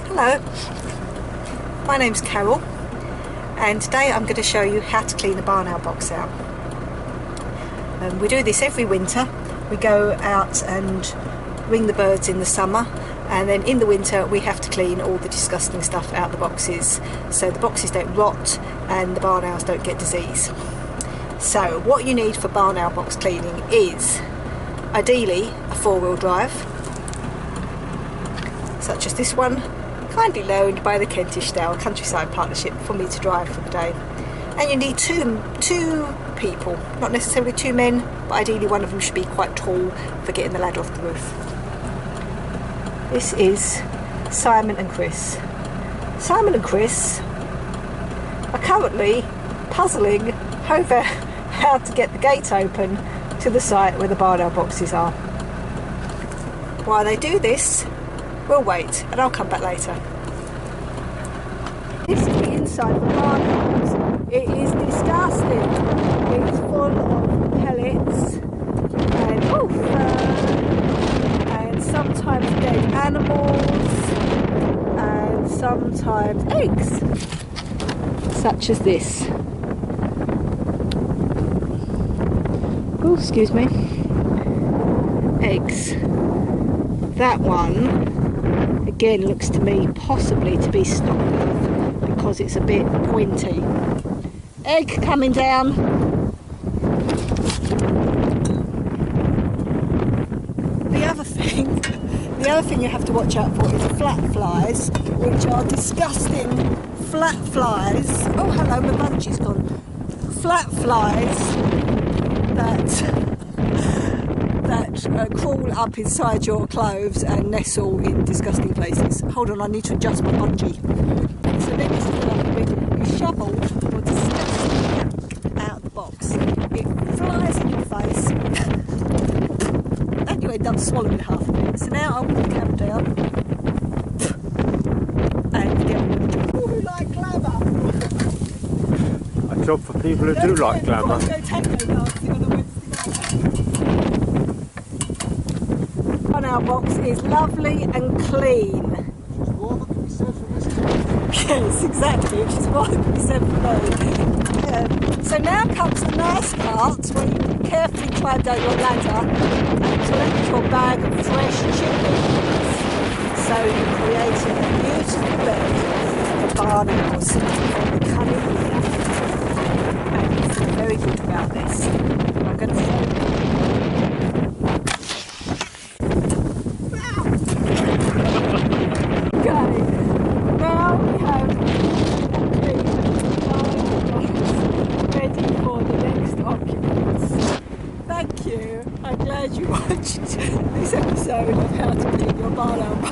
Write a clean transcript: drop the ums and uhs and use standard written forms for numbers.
Hello, my name's Carol and today I'm going to show you how to clean a barn owl box out. We do this every winter. We go out and ring the birds in the summer, and then in the winter we have to clean all the disgusting stuff out the boxes so the boxes don't rot and the barn owls don't get disease. So what you need for barn owl box cleaning is ideally a four-wheel drive, such as this one, kindly loaned by the Kentish Dale Countryside Partnership for me to drive for the day. And you need two people, not necessarily two men, but ideally one of them should be quite tall for getting the ladder off the roof. This is Simon and Chris. Simon and Chris are currently puzzling over how to get the gate open to the site where the barn owl boxes are. While they do this, we'll wait and I'll come back later. This is the inside of the barn house. It is disgusting. It's full of pellets and and sometimes dead animals and sometimes eggs, such as this. Oh, excuse me. Eggs. That one again looks to me possibly to be stock because it's a bit pointy. Egg coming down. The other thing you have to watch out for is flat flies, which are disgusting flat flies. Oh hello, my munchie's gone. Flat flies that crawl up inside your clothes and nestle in disgusting places. Hold on, I need to adjust my bungee. So then you shovel your disgusting out the box. It flies in your face and you end up swallowing half of it. So now I'll put the camera down and get on with the job. People who like glamour. A job for people who do like glamour. Go tango dancing on a Wednesday night. Barn owl box is lovely and clean. Yes, exactly, which is what can be said for me. So now comes the nice part where you carefully climb down your ladder and collect your bag of fresh chickens. So you're creating a beautiful bed for barn owls for the coming year. And it's very good about this. I'm going to show you. Thank you. I'm glad you watched this episode of how to clean your barn owl box.